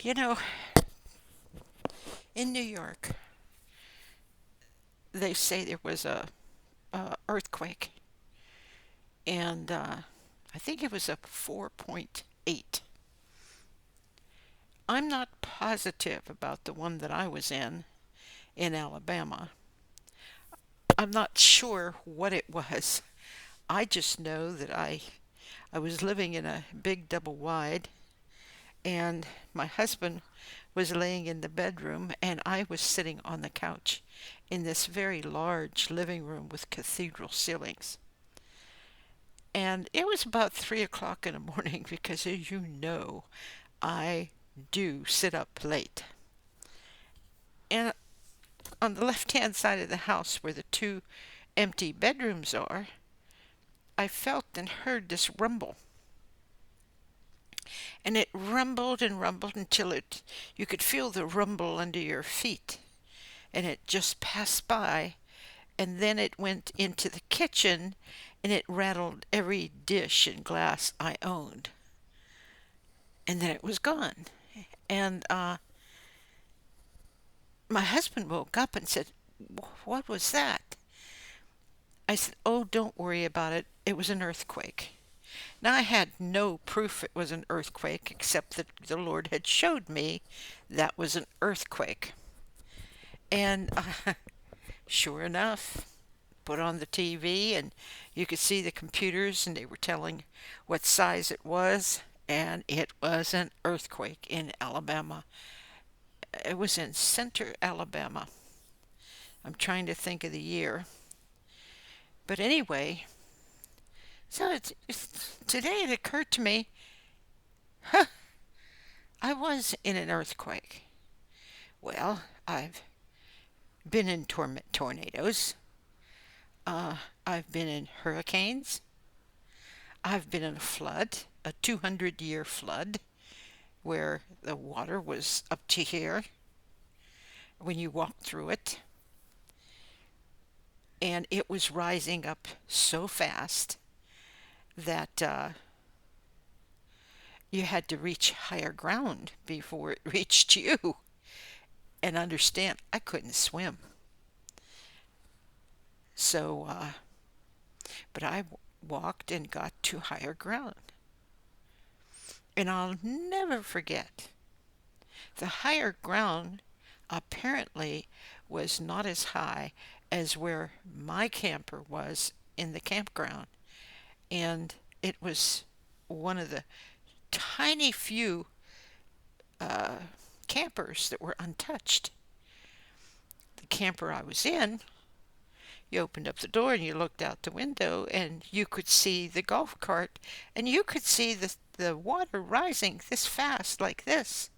You know, in New York, they say there was a earthquake, and I think it was a 4.8. I'm not positive about the one that I was in Alabama. I'm not sure what it was. I just know that I was living in a big double wide, and my husband was laying in the bedroom, and I was sitting on the couch in this very large living room with cathedral ceilings. And it was about 3 o'clock in the morning because, as you know, I do sit up late. And on the left hand side of the house, where the two empty bedrooms are, I felt and heard this rumble. And it rumbled and rumbled until you could feel the rumble under your feet. And it just passed by, and then it went into the kitchen, and it rattled every dish and glass I owned. And then it was gone. And my husband woke up and said, "What was that?" I said, "Oh, don't worry about it. It was an earthquake." Now, I had no proof it was an earthquake except that the Lord had showed me that was an earthquake. And sure enough, put on the TV, and you could see the computers, and they were telling what size it was, and it was an earthquake in Alabama. It was in center Alabama. I'm trying to think of the year. But anyway, so today it occurred to me, huh, I was in an earthquake. Well, I've been in tornadoes. I've been in hurricanes. I've been in a flood, a 200-year flood, where the water was up to here when you walked through it. And it was rising up so fast that you had to reach higher ground before it reached you. And understand, I couldn't swim. So, but I walked and got to higher ground. And I'll never forget, the higher ground apparently was not as high as where my camper was in the campground. And it was one of the tiny few uh, campers that were untouched. The camper I was in, you opened up the door and you looked out the window and you could see the golf cart, and you could see the water rising this fast like this.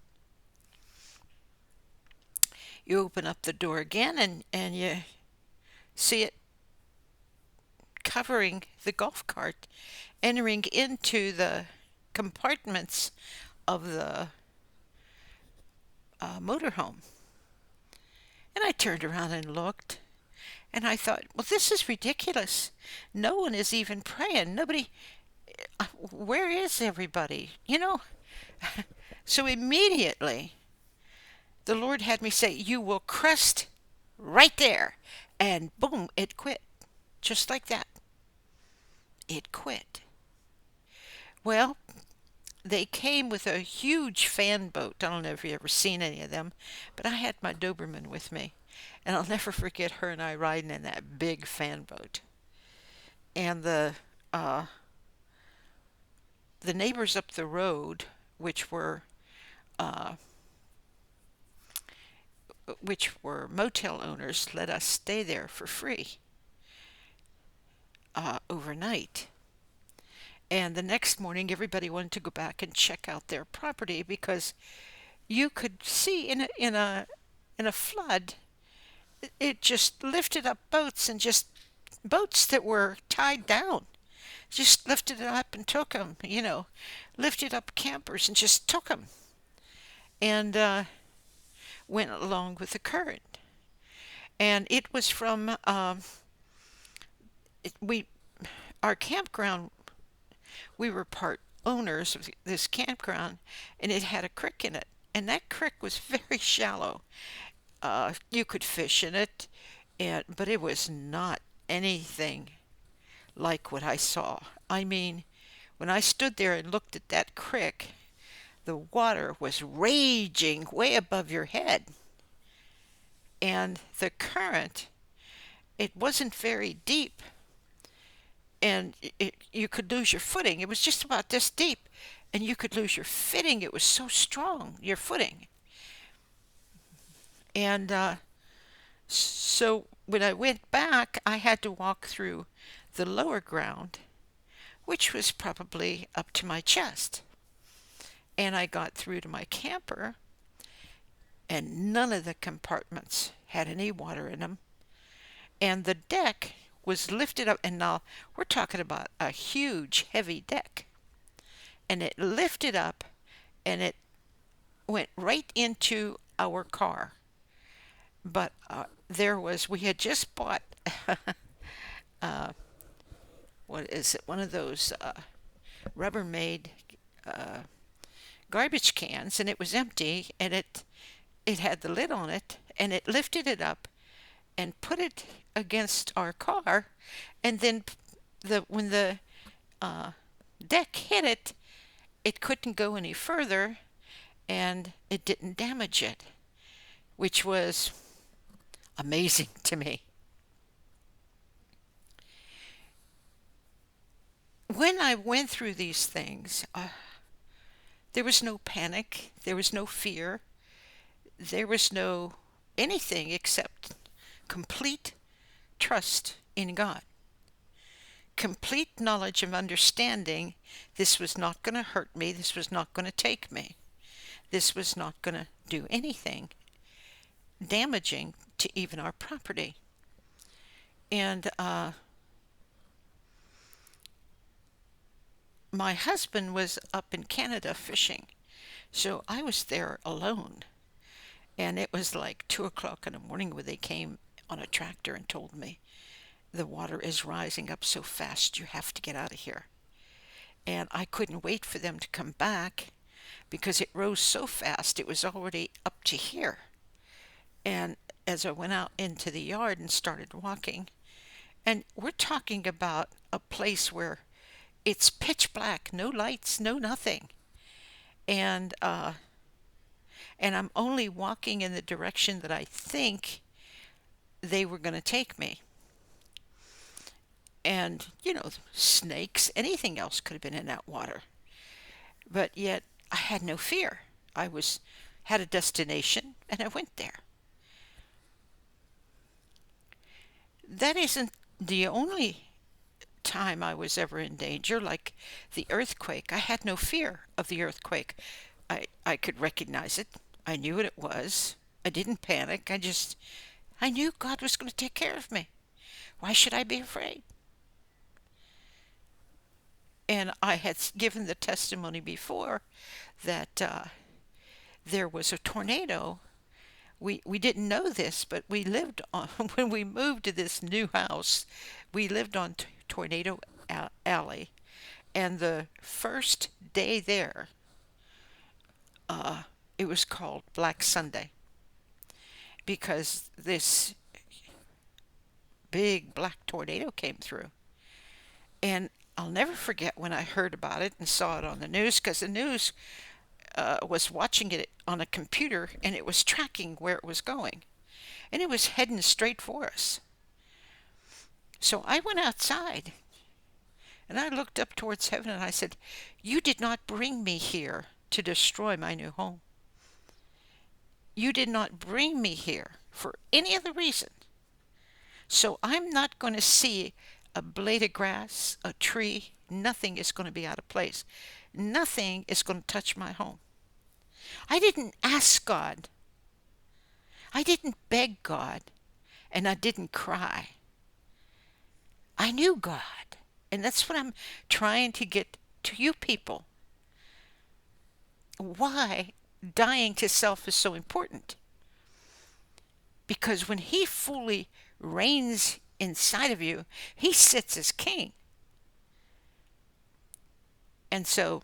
You open up the door again, and you see it covering the golf cart, entering into the compartments of the motorhome. And I turned around and looked, and I thought, well, this is ridiculous. No one is even praying. Nobody, where is everybody? So immediately the Lord had me say, "You will crest right there." And boom, it quit. Just like that. It quit. Well, they came with a huge fan boat. I don't know if you've ever seen any of them, but I had my Doberman with me. And I'll never forget her and I riding in that big fan boat. And uh, the neighbors up the road, which were uh, motel owners, let us stay there for free overnight. And the next morning, everybody wanted to go back and check out their property because you could see in a flood, it just lifted up boats, and just boats that were tied down, just lifted it up and took them. Lifted up campers and just took them, and went along with the current. And it was from we our campground. We were part owners of this campground, and it had a creek in it. And that creek was very shallow. You could fish in it, but it was not anything like what I saw. I mean, when I stood there and looked at that creek, the water was raging way above your head, and the current, it wasn't very deep, and you could lose your footing. It was just about this deep, and you could lose your footing. It was so strong, your footing. And so when I went back, I had to walk through the lower ground, which was probably up to my chest. And I got through to my camper, and none of the compartments had any water in them. And the deck was lifted up, and now we're talking about a huge, heavy deck. And it lifted up, and it went right into our car. But we had just bought, uh, what is it, one of those Rubbermaid uh, garbage cans, and it was empty, and it had the lid on it, and it lifted it up and put it against our car, and then when the uh, deck hit it, it couldn't go any further, and it didn't damage it, which was amazing to me. When I went through these things, there was no panic, there was no fear, there was no anything except complete trust in God, complete knowledge of understanding this was not going to hurt me, this was not going to take me, this was not going to do anything damaging to even our property. And my husband was up in Canada fishing, so I was there alone. And it was like 2 o'clock in the morning when they came on a tractor and told me the water is rising up so fast, you have to get out of here. And I couldn't wait for them to come back because it rose so fast it was already up to here. And as I went out into the yard and started walking, and we're talking about a place where it's pitch black, no lights, no nothing. And I'm only walking in the direction that I think they were going to take me. And, snakes, anything else could have been in that water. But yet I had no fear. Had a destination and I went there. That isn't the only time I was ever in danger, like the earthquake. I had no fear of the earthquake. I could recognize it. I knew what it was. I didn't panic. I knew God was going to take care of me. Why should I be afraid? And I had given the testimony before that there was a tornado. We didn't know this, but we lived on, when we moved to this new house, we lived on Tornado Alley. And the first day there, it was called Black Sunday because this big black tornado came through. And I'll never forget when I heard about it and saw it on the news, because the news was watching it on a computer and it was tracking where it was going. And it was heading straight for us. So I went outside and I looked up towards heaven and I said, "You did not bring me here to destroy my new home. You did not bring me here for any other reason. So I'm not going to see a blade of grass, a tree, nothing is going to be out of place. Nothing is going to touch my home." I didn't ask God. I didn't beg God. And I didn't cry. I knew God. And that's what I'm trying to get to you people. Why dying to self is so important. Because when He fully reigns inside of you, He sits as king. And so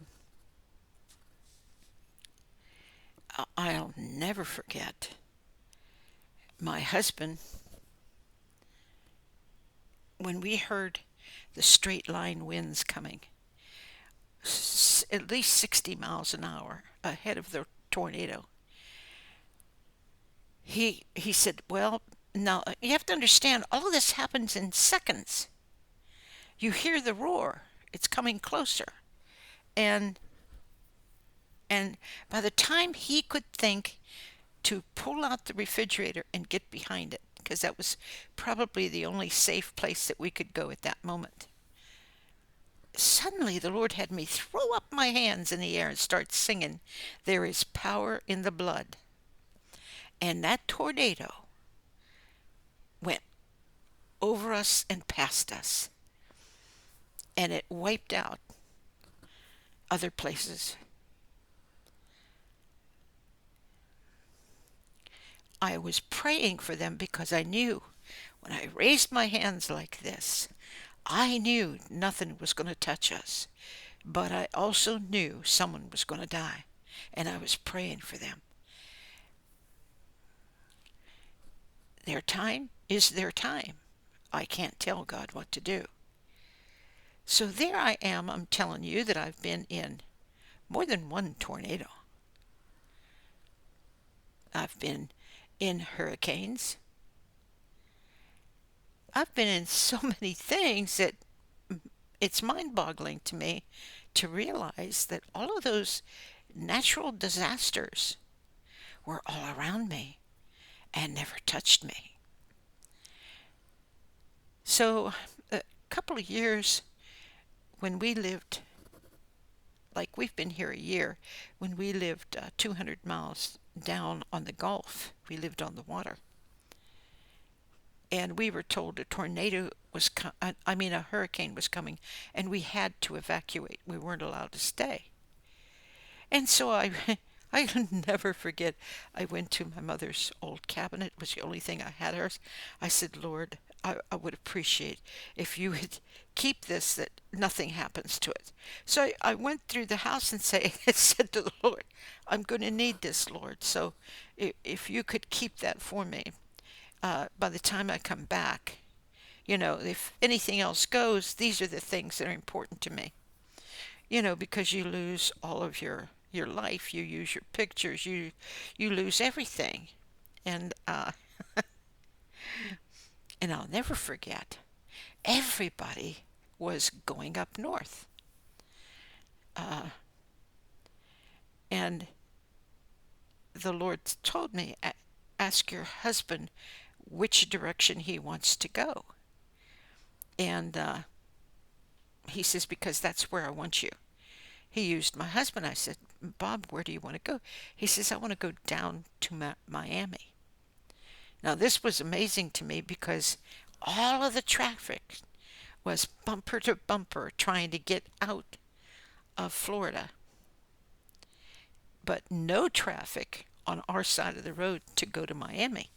I'll never forget my husband when we heard the straight line winds coming, at least 60 miles an hour ahead of the tornado. He said, "Well, now you have to understand, all of this happens in seconds. You hear the roar; it's coming closer, and and by the time he could think to pull out the refrigerator and get behind it, because that was probably the only safe place that we could go at that moment. Suddenly, the Lord had me throw up my hands in the air and start singing, 'There is power in the blood.' And that tornado went over us and past us, and it wiped out other places. I was praying for them because I knew when I raised my hands like this, I knew nothing was going to touch us. But I also knew someone was going to die, and I was praying for them. Their time is their time. I can't tell God what to do. So there I am. I'm telling you that I've been in more than one tornado. I've been in hurricanes. I've been in so many things that it's mind boggling to me to realize that all of those natural disasters were all around me and never touched me. So, a couple of years when we lived, like we've been here a year, when we lived 200 miles down on the Gulf, we lived on the water. And we were told a tornado was, a hurricane was coming, and we had to evacuate. We weren't allowed to stay. And so I'll never forget. I went to my mother's old cabinet. It was the only thing I had hers. I said, "Lord, I would appreciate if you would keep this, that nothing happens to it." So I went through the house and said to the Lord, "I'm going to need this, Lord. So if you could keep that for me, by the time I come back, if anything else goes, these are the things that are important to me." Because you lose all of your life, you use your pictures, you lose everything. And and I'll never forget, everybody was going up north. Uh, and the Lord told me, ask your husband which direction he wants to go. And he says, because that's where I want you. He used my husband. I said, "Bob, where do you want to go?" He says, "I want to go down to Miami." Now, this was amazing to me because all of the traffic was bumper to bumper trying to get out of Florida, but no traffic on our side of the road to go to Miami.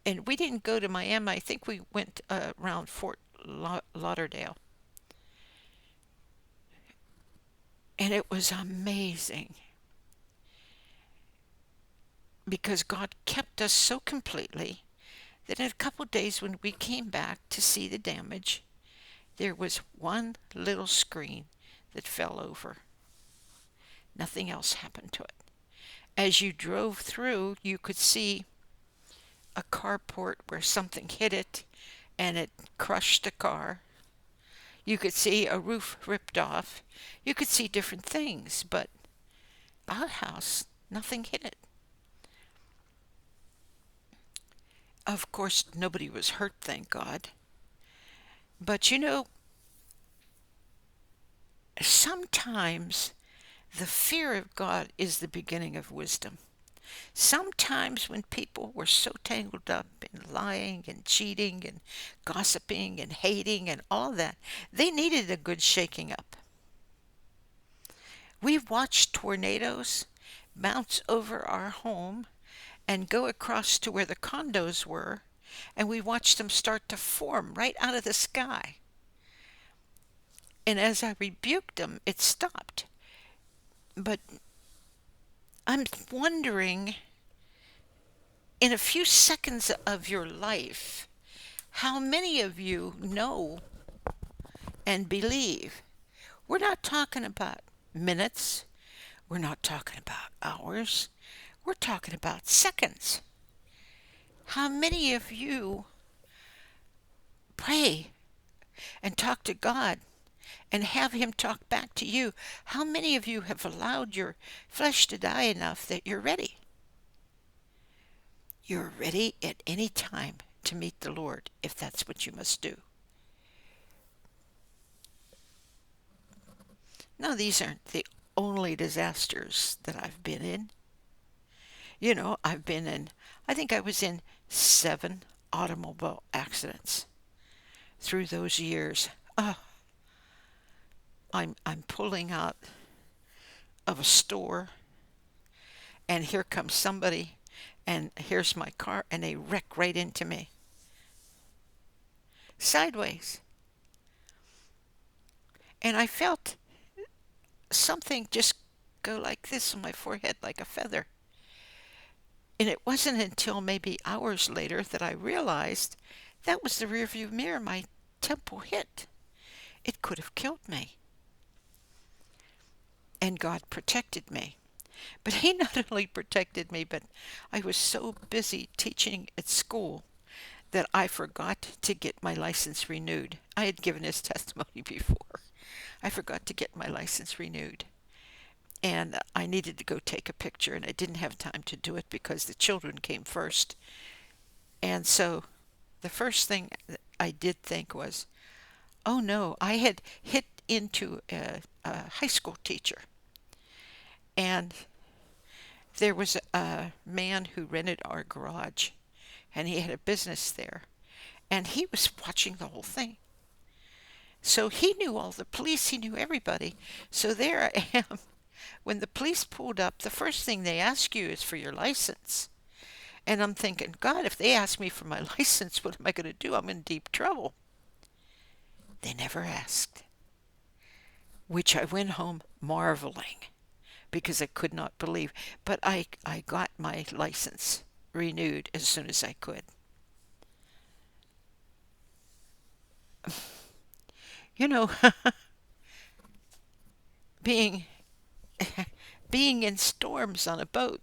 And we didn't go to Miami. I think we went around Fort Lauderdale. And it was amazing because God kept us so completely that in a couple of days when we came back to see the damage, there was one little screen that fell over. Nothing else happened to it. As you drove through, you could see a carport where something hit it and it crushed the car. You could see a roof ripped off. You could see different things, but our house, nothing hit it. Of course, nobody was hurt, thank God. But sometimes the fear of God is the beginning of wisdom. Sometimes when people were so tangled up in lying and cheating and gossiping and hating and all that, they needed a good shaking up. We've watched tornadoes bounce over our home and go across to where the condos were, and we watched them start to form right out of the sky. And as I rebuked them, it stopped. But I'm wondering, in a few seconds of your life, how many of you know and believe? We're not talking about minutes. We're not talking about hours. We're talking about seconds. How many of you pray and talk to God and have Him talk back to you? How many of you have allowed your flesh to die enough that you're ready? You're ready at any time to meet the Lord if that's what you must do. Now, these aren't the only disasters that I've been in. You know, I think I was in 7 automobile accidents through those years. I'm pulling out of a store, and here comes somebody, and here's my car, and they wreck right into me. Sideways. And I felt something just go like this on my forehead like a feather. And it wasn't until maybe hours later that I realized that was the rearview mirror my temple hit. It could have killed me. And God protected me. But He not only protected me, but I was so busy teaching at school that I forgot to get my license renewed. I had given His testimony before. I forgot to get my license renewed. And I needed to go take a picture, and I didn't have time to do it because the children came first. And so the first thing I did think was, oh no, I had hit into a high school teacher. And there was a man who rented our garage, and he had a business there. And he was watching the whole thing. So he knew all the police, he knew everybody. So there I am. When the police pulled up, the first thing they ask you is for your license. And I'm thinking, God, if they ask me for my license, what am I going to do? I'm in deep trouble. They never asked, which I went home marveling because I could not believe. But I got my license renewed as soon as I could. You know, being being in storms on a boat.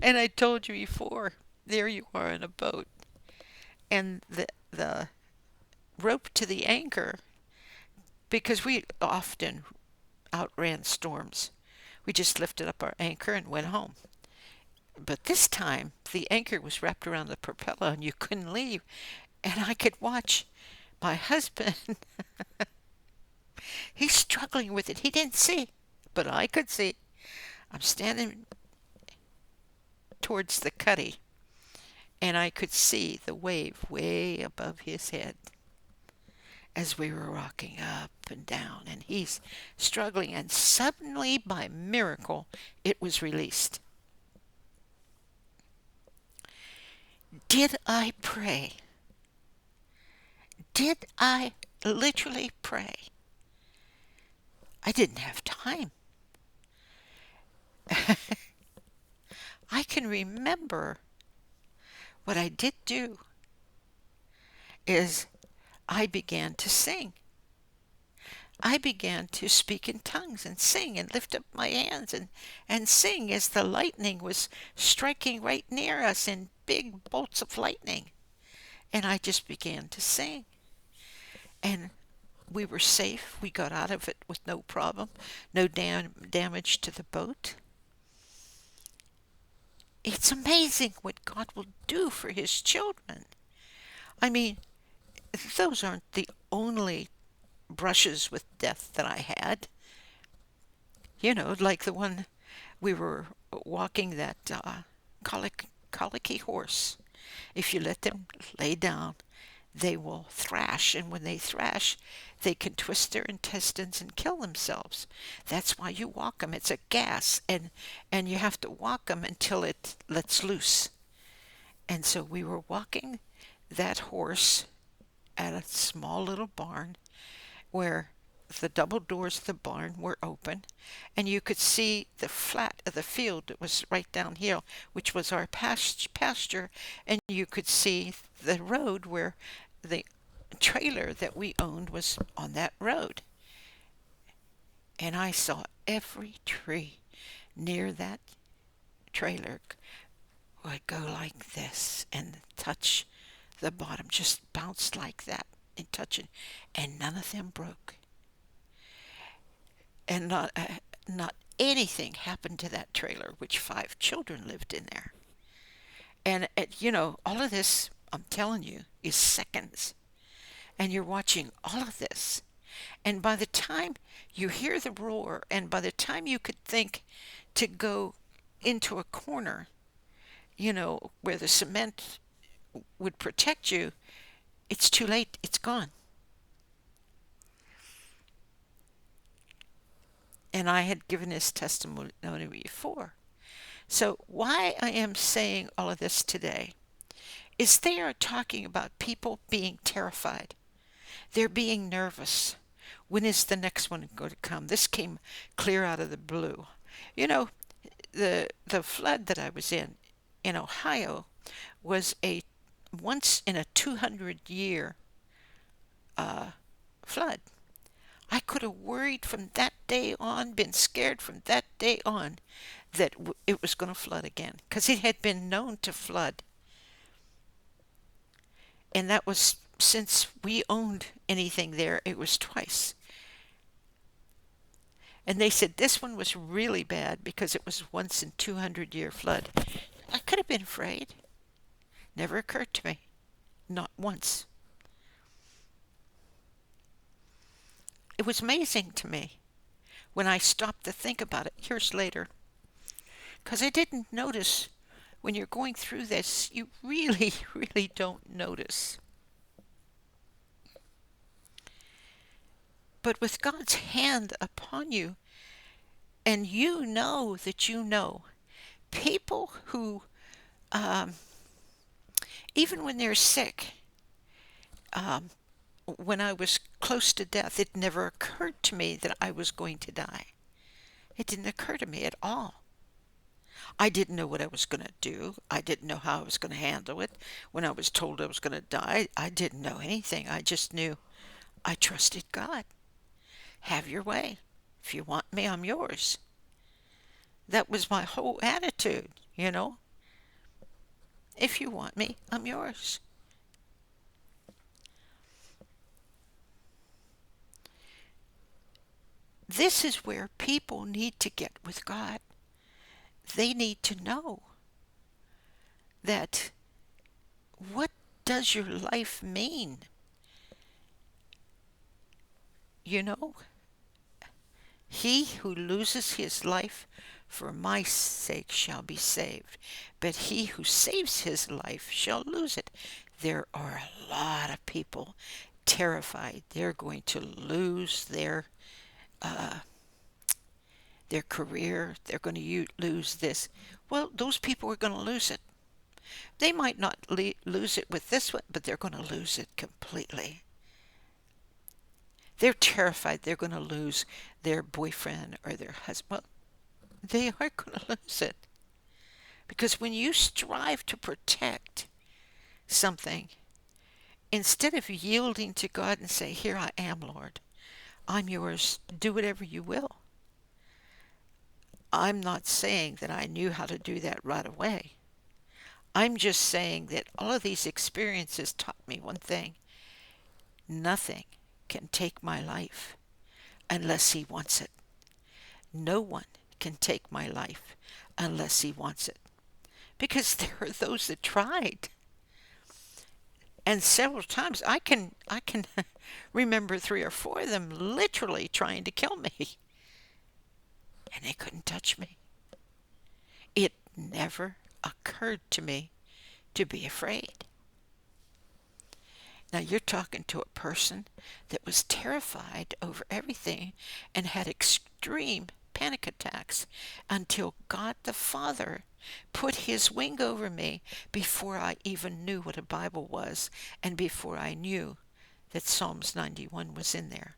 And I told you before, there you are in a boat, and the rope to the anchor, because we often outran storms. We just lifted up our anchor and went home. But this time, the anchor was wrapped around the propeller and you couldn't leave. And I could watch my husband. He's struggling with it. He didn't see, but I could see. I'm standing towards the cuddy, and I could see the wave way above his head as we were rocking up and down, and he's struggling, and suddenly, by miracle, it was released. Did I pray? Did I literally pray? I didn't have time. I can remember what I did do is I began to sing. I began to speak in tongues and sing and lift up my hands and sing as the lightning was striking right near us in big bolts of lightning. And I just began to sing. And we were safe. We got out of it with no problem, no damage to the boat. It's amazing what God will do for His children. I mean, those aren't the only brushes with death that I had. You know, like the one we were walking, that colicky horse. If you let them lay down, they will thrash, and when they thrash, they can twist their intestines and kill themselves. That's why you walk them. It's a gas, and you have to walk them until it lets loose. And so we were walking that horse at a small little barn where the double doors of the barn were open, and you could see the flat of the field that was right downhill, which was our pasture, and you could see the road where the trailer that we owned was on that road. And I saw every tree near that trailer would go like this and touch the bottom, just bounced like that and touch it, and none of them broke. And not anything happened to that trailer, which 5 children lived in there. And all of this, I'm telling you, is seconds. And you're watching all of this. And by the time you hear the roar, and by the time you could think to go into a corner, where the cement would protect you, it's too late. It's gone. And I had given this testimony before. So why I am saying all of this today is they are talking about people being terrified. They're being nervous. When is the next one going to come? This came clear out of the blue. You know, the flood that I was in Ohio was a once in a 200-year flood. I could have worried from that day on, been scared from that day on, that it was going to flood again, because it had been known to flood. And that was since we owned anything there, it was twice. And they said this one was really bad because it was once in 200-year flood. I could have been afraid. Never occurred to me. Not once. It was amazing to me when I stopped to think about it years later. Because I didn't notice when you're going through this, you really, really don't notice. But with God's hand upon you, and you know that you know, people who, even when they're sick, um, when I was close to death, it never occurred to me that I was going to die. It didn't occur to me at all. I didn't know what I was going to do. I didn't know how I was going to handle it. When I was told I was going to die, I didn't know anything. I just knew I trusted God. Have your way. If you want me, I'm yours. That was my whole attitude. If you want me, I'm yours. This is where people need to get with God. They need to know that what does your life mean? You know, he who loses his life for my sake shall be saved, but he who saves his life shall lose it. There are a lot of people terrified they're going to lose uh, their career. They're going to lose this. Well, those people are going to lose it. They might not lose it with this one, but they're going to lose it completely. They're terrified they're going to lose their boyfriend or their husband. Well, they are going to lose it. Because when you strive to protect something, instead of yielding to God and say, here I am, Lord, I'm yours, do whatever you will. I'm not saying that I knew how to do that right away. I'm just saying that all of these experiences taught me one thing. Nothing can take my life unless he wants it. No one can take my life unless he wants it. Because there are those that tried. And several times I can remember 3 or 4 of them literally trying to kill me. And they couldn't touch me. It never occurred to me to be afraid. Now you're talking to a person that was terrified over everything and had extreme panic attacks until God the Father put his wing over me before I even knew what a Bible was and before I knew that Psalms 91 was in there.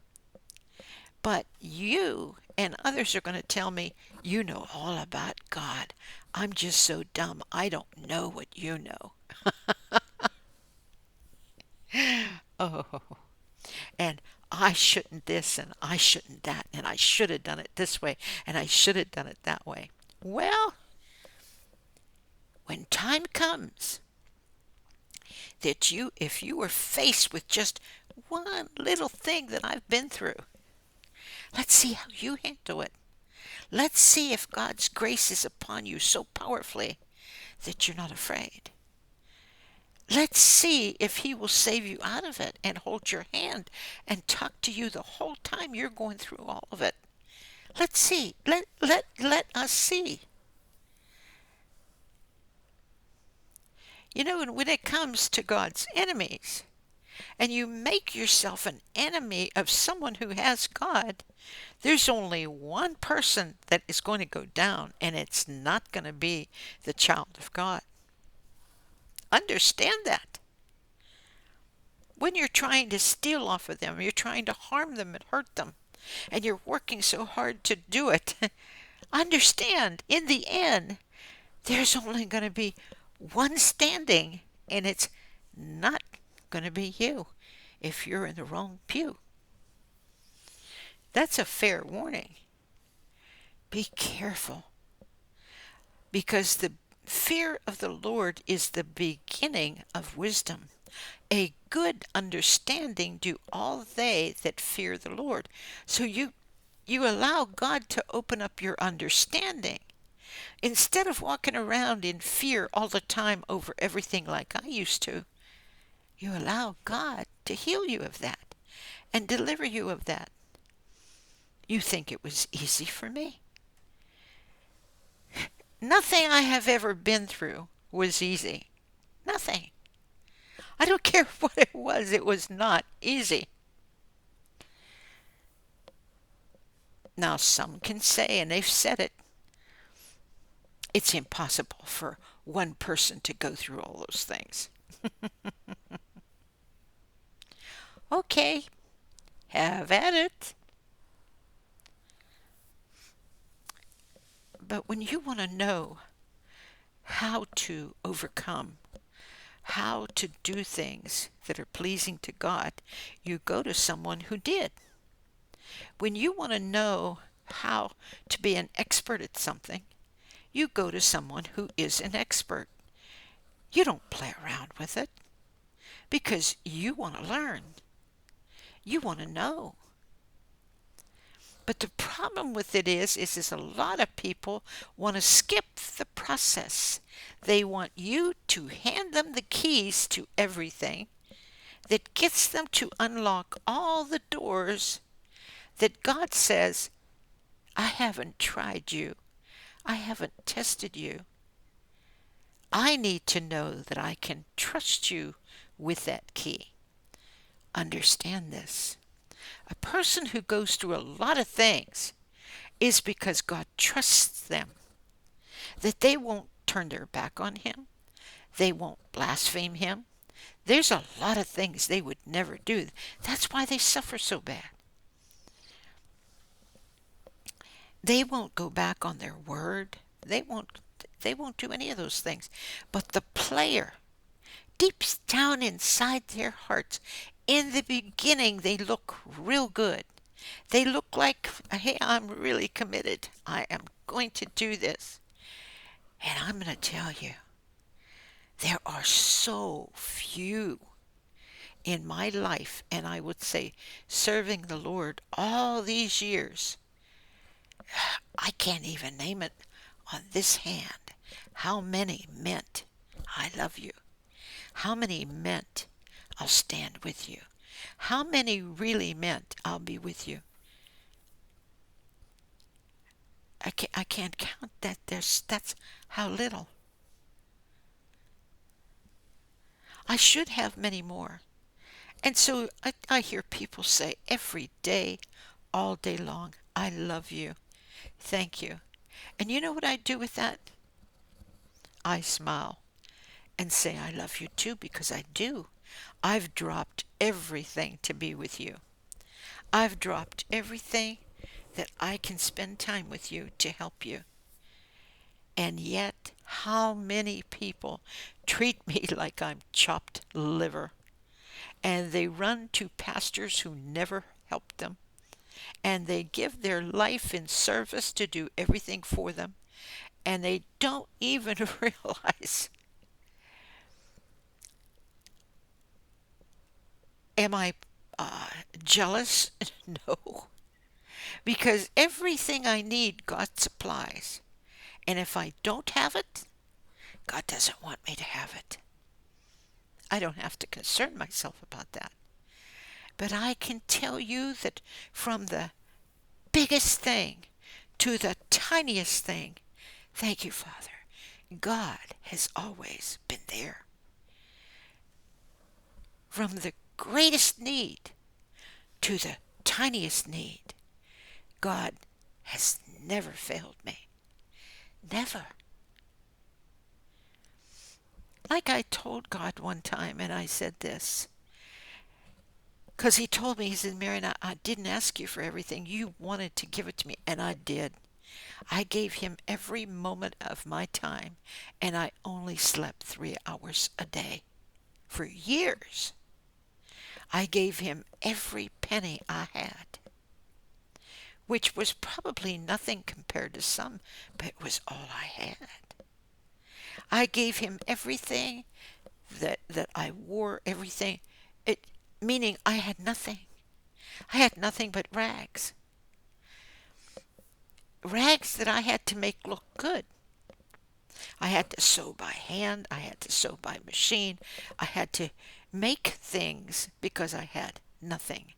But you and others are going to tell me, you know all about God. I'm just so dumb. I don't know what you know. Oh, and I shouldn't this and I shouldn't that and I should have done it this way and I should have done it that way. Well, when time comes that if you were faced with just one little thing that I've been through, let's see how you handle it. Let's see if God's grace is upon you so powerfully that you're not afraid. Let's see if He will save you out of it and hold your hand and talk to you the whole time you're going through all of it. Let's see. Let us see. You know, and when it comes to God's enemies, and you make yourself an enemy of someone who has God, there's only one person that is going to go down, and it's not going to be the child of God. Understand that. When you're trying to steal off of them, you're trying to harm them and hurt them, and you're working so hard to do it, understand, in the end, there's only going to be one standing, and it's not going to be you if you're in the wrong pew. That's a fair warning. Be careful, because the fear of the Lord is the beginning of wisdom. A good understanding do all they that fear the Lord. So you allow God to open up your understanding. Instead of walking around in fear all the time over everything like I used to, you allow God to heal you of that and deliver you of that. You think it was easy for me? Nothing I have ever been through was easy. Nothing. I don't care what it was not easy. Now, some can say, and they've said it, it's impossible for one person to go through all those things. Okay, have at it. But when you want to know how to overcome, how to do things that are pleasing to God, you go to someone who did. When you want to know how to be an expert at something, you go to someone who is an expert. You don't play around with it because you want to learn. You want to know. But the problem with it is a lot of people want to skip the process. They want you to hand them the keys to everything that gets them to unlock all the doors that God says, I haven't tried you. I haven't tested you. I need to know that I can trust you with that key. Understand this. A person who goes through a lot of things is because God trusts them, that they won't turn their back on Him, they won't blaspheme Him. There's a lot of things they would never do. That's why they suffer so bad. They won't go back on their word. They won't do any of those things. But the player, deep down inside their hearts, in the beginning they look real good. They look like, hey, I'm really committed. I am going to do this. And I'm going to tell you, there are so few in my life, and I would say serving the Lord all these years, I can't even name it on this hand. How many meant, I love you? How many meant, I'll stand with you? How many really meant, I'll be with you? I can't count that. That's how little. I should have many more. And so I hear people say every day, all day long, I love you. Thank you. And you know what I do with that? I smile and say I love you too, because I do. I've dropped everything to be with you. I've dropped everything that I can spend time with you to help you. And yet, how many people treat me like I'm chopped liver? And they run to pastors who never helped them. And they give their life in service to do everything for them. And they don't even realize, am I jealous? No. Because everything I need, God supplies. And if I don't have it, God doesn't want me to have it. I don't have to concern myself about that. But I can tell you that from the biggest thing to the tiniest thing, thank you, Father, God has always been there. From the greatest need to the tiniest need, God has never failed me. Never. Like I told God one time, and I said this, because he told me, he said, Marion, I didn't ask you for everything. You wanted to give it to me, and I did. I gave him every moment of my time, and I only slept 3 hours a day. For years, I gave him every penny I had, which was probably nothing compared to some, but it was all I had. I gave him everything that I wore, everything, it, meaning I had nothing. I had nothing but rags. Rags that I had to make look good. I had to sew by hand. I had to sew by machine. I had to make things because I had nothing,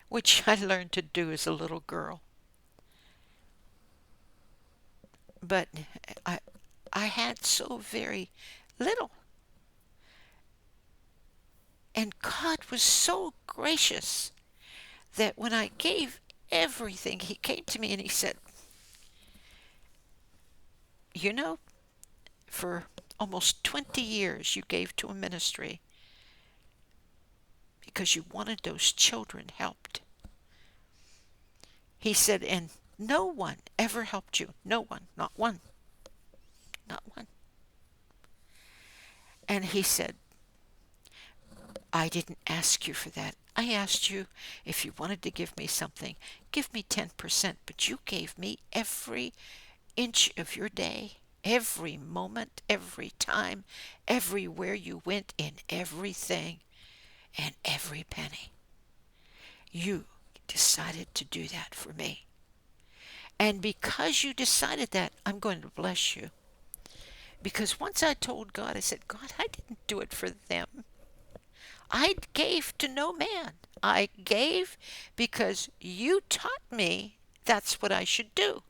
which I learned to do as a little girl. But I, I had so very little. And God was so gracious that when I gave everything, He came to me and He said, you know, for almost 20 years you gave to a ministry because you wanted those children helped. He said, and no one ever helped you. No one, not one, not one. And he said, I didn't ask you for that. I asked you if you wanted to give me something, give me 10%, but you gave me every inch of your day, every moment, every time, everywhere you went, in everything, and every penny. You decided to do that for me. And because you decided that, I'm going to bless you. Because once I told God, I said, God, I didn't do it for them. I gave to no man. I gave because you taught me that's what I should do.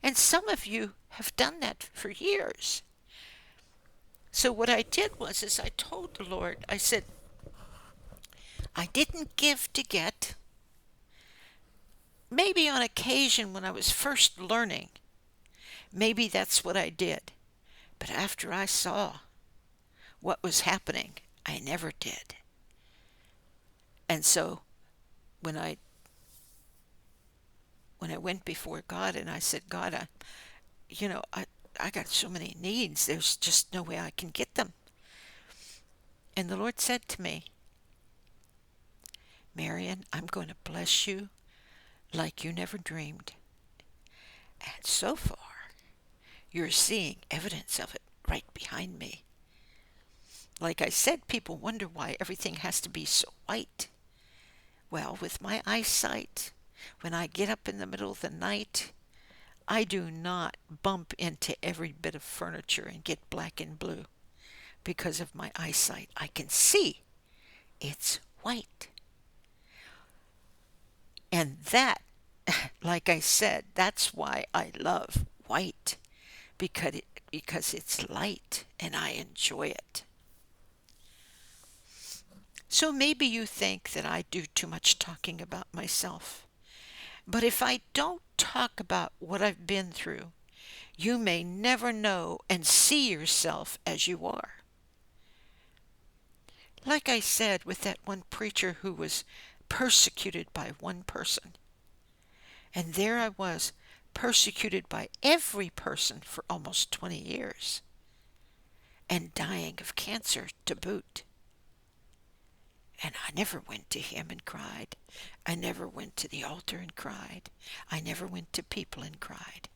And some of you have done that for years. So what I did was is I told the Lord, I said, I didn't give to get. Maybe on occasion when I was first learning, maybe that's what I did. But after I saw what was happening, I never did. And so when I went before God and I said, God, I got so many needs. There's just no way I can get them. And the Lord said to me, Marion, I'm going to bless you like you never dreamed. And so far, you're seeing evidence of it right behind me. Like I said, people wonder why everything has to be so white. Well, with my eyesight, when I get up in the middle of the night, I do not bump into every bit of furniture and get black and blue because of my eyesight. I can see it's white. And that, like I said, that's why I love white, because it's light and I enjoy it. So maybe you think that I do too much talking about myself. But if I don't talk about what I've been through, you may never know and see yourself as you are. Like I said with that one preacher who was persecuted by one person. And there I was, persecuted by every person for almost 20 years, and dying of cancer to boot. And I never went to him and cried. I never went to the altar and cried. I never went to people and cried.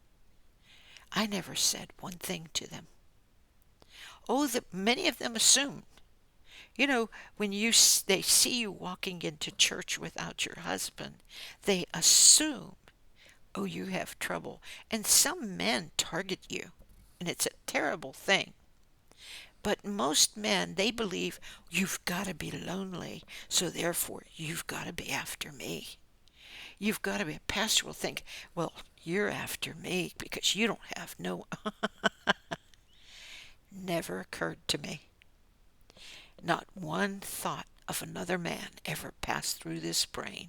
I never said one thing to them. Oh, many of them assume. You know, when they see you walking into church without your husband, they assume, oh, you have trouble. And some men target you, and it's a terrible thing. But most men, they believe you've got to be lonely, so therefore you've got to be after me. You've got to be. A pastor will think, well, you're after me because you don't have no. Never occurred to me. Not one thought of another man ever passed through this brain.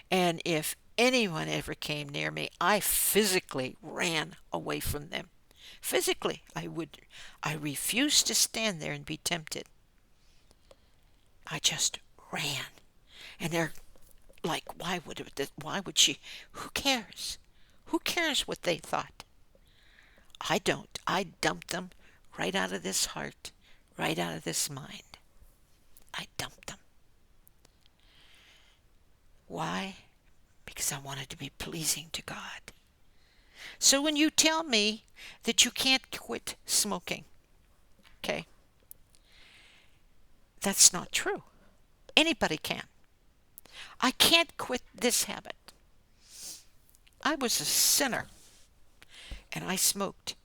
And if anyone ever came near me, I physically ran away from them. Physically, I refused to stand there and be tempted. I just ran. And they're like, why would she? Who cares? Who cares what they thought? I don't. I dumped them right out of this heart, right out of this mind. I dumped them. Why? Because I wanted to be pleasing to God. So when you tell me that you can't quit smoking, okay, that's not true. Anybody can. I can't quit this habit. I was a sinner, and I smoked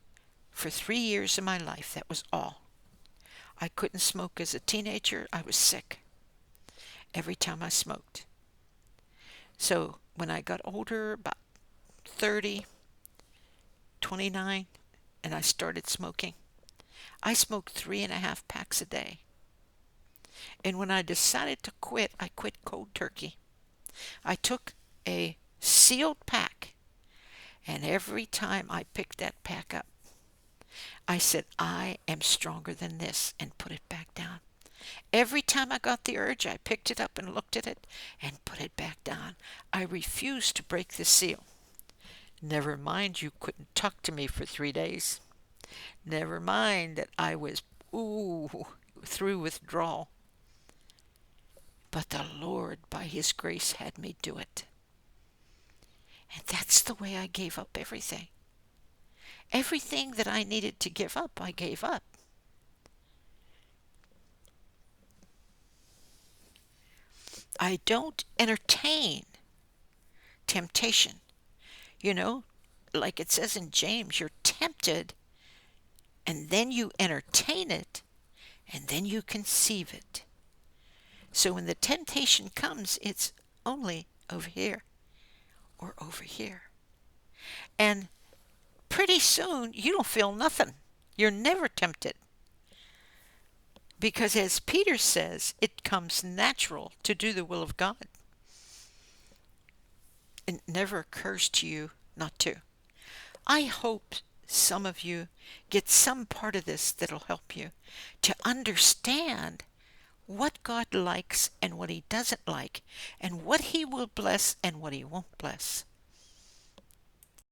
for 3 years of my life. That was all. I couldn't smoke as a teenager. I was sick every time I smoked. So when I got older, about 30, 29, and I started smoking, I smoked 3.5 packs a day. And when I decided to quit, I quit cold turkey. I took a sealed pack, and every time I picked that pack up, I said, I am stronger than this, and put it back down. Every time I got the urge, I picked it up and looked at it and put it back down. I refused to break the seal. Never mind you couldn't talk to me for 3 days. Never mind that I was, through withdrawal. But the Lord, by His grace, had me do it. And that's the way I gave up everything. Everything that I needed to give up, I gave up. I don't entertain temptation. You know, like it says in James, you're tempted, and then you entertain it, and then you conceive it. So when the temptation comes, it's only over here or over here. And pretty soon, you don't feel nothing. You're never tempted. Because as Peter says, it comes natural to do the will of God. It never occurs to you not to. I hope some of you get some part of this that'll help you to understand what God likes and what He doesn't like, and what He will bless and what He won't bless.